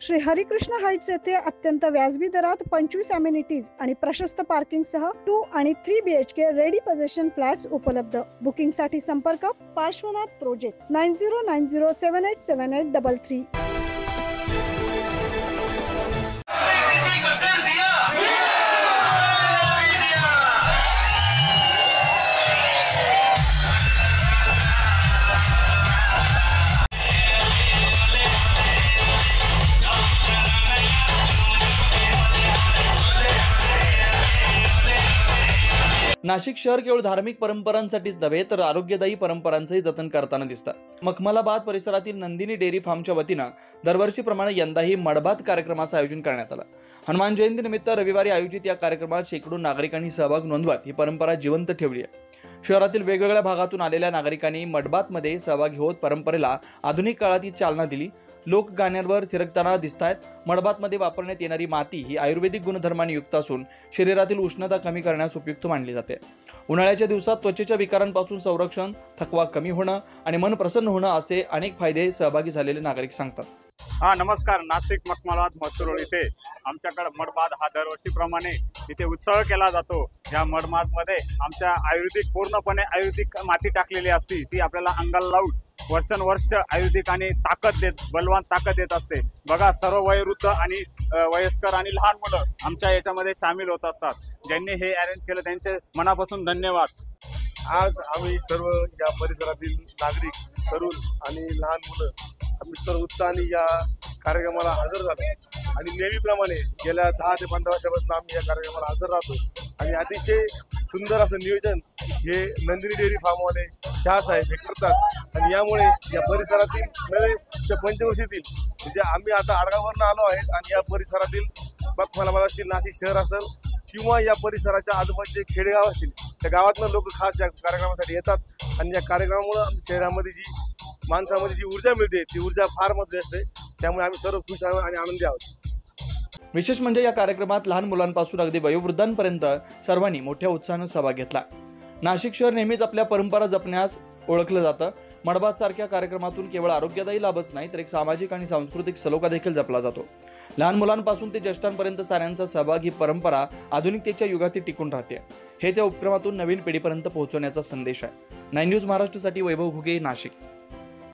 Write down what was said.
Shri Harikrishna Heights येथे अत्यंत व्याजबी दरात 25 अमेनिटीज आणि प्रशस्त पार्किंग सह 2 आणि 3 BHK रेडी पोझिशन फ्लॅट्स उपलब्ध। बुकिंग साठी संपर्क पार्श्वनाथ प्रोजेक्ट 9090787833। नाशिक शहर केवळ धार्मिक परंपरांसाठीच नव्हे तर आरोग्यदायी परंपरांचंही जतन करताना दिसतं। मखमलाबाद परिसरातील नंदिनी डेअरी फार्मच्या वतीनं दरवर्षीप्रमाणे यंदाही मडबात कार्यक्रमाचं आयोजन करण्यात आलं। हनुमान जयंतीनिमित्त रविवारी आयोजित या कार्यक्रमात शेकडो नागरिकांनी सहभाग नोंदवत ही परंपरा जिवंत ठेवली आहे। शहरातील वेगवेगळ्या भागातून आलेल्या नागरिकांनी मडबातमध्ये सहभागी होत परंपरेला आधुनिक काळात चालना दिली। लोक गाण्यांवर थिरकताना दिसतायत। मडबातमध्ये वापरण्यात येणारी माती ही आयुर्वेदिक गुणधर्मांनी युक्त असून शरीरातील उष्णता कमी करण्यास उपयुक्त मानली जाते। उन्हाळ्याच्या दिवसात त्वचेच्या विकारांपासून संरक्षण, थकवा कमी होणं आणि मन प्रसन्न होणं असे अनेक फायदे सहभागी झालेले नागरिक सांगतात। नमस्कार। नाशिक मखमलाबाद मसूर इथे आमच्याकडे मडबाद हा दरवर्षीप्रमाणे इथे उत्सव केला जातो। या मडबादमध्ये आमच्या आयुर्वेदिक पूर्णपणे आयुर्वेदिक माती टाकलेली असते, ती आपल्याला अंगाला लावून वर्षानुवर्ष आयुर्वेदिक आणि ताकद देत, बलवान ताकद देत असते। बघा, सर्व वयोवृद्ध आणि वयस्कर आणि लहान मुलं आमच्या याच्यामध्ये सामील होत असतात। ज्यांनी हे अरेंज केलं त्यांचे मनापासून धन्यवाद। आज आम्ही सर्व या परिसरातील नागरिक, तरुण आणि लहान मुलं आम्ही सर्व उत्साहाने या कार्यक्रमाला हजर झालो आणि नेहमीप्रमाणे गेल्या 10 ते 15 वर्षापासून आम्ही या कार्यक्रमाला हजर राहतो आणि अतिशय सुंदर असं नियोजन हे नंदिनी डेअरी फार्मवाले शाहसाहेब हे करतात आणि यामुळे या परिसरातील नव्हे त्या पंचवर्षीतील म्हणजे आम्ही आता आडगाववरून आलो आहेत आणि या परिसरातील मखमलाबाद असतील, नाशिक शहर असेल किंवा या परिसराच्या आजूबाजूचे खेडेगाव असतील, त्या गावातनं लोक खास या कार्यक्रमासाठी येतात आणि या कार्यक्रमामुळे शहरामध्ये जी माणसामध्ये जी ऊर्जा मिळते ती ऊर्जा फार महत्त्वाची असते। त्यामुळे आम्ही सर्व खुश आहोत आणि आनंदी आहोत। विशेष म्हणजे या कार्यक्रमात लहान मुलांपासून अगदी वयोवृद्धांपर्यंत सर्वांनी मोठ्या उत्साहाने सहभाग घेतला। नाशिक शहर नेहमीच आपल्या परंपरा जपण्यास ओळखलं जातं। मडबात सारख्या कार्यक्रमातून केवळ आरोग्यदायी लाभच नाही तर एक सामाजिक आणि सांस्कृतिक सलोखा देखील जपला जातो। लहान मुलांपासून ते ज्येष्ठांपर्यंत साऱ्यांचा सहभाग ही परंपरा आधुनिकतेच्या युगात टिकून राहते। हेच या उपक्रमातून नवीन पिढीपर्यंत पोहोचवण्याचा संदेश आहे। 9 न्यूज महाराष्ट्रासाठी वैभव घुगे, नाशिक।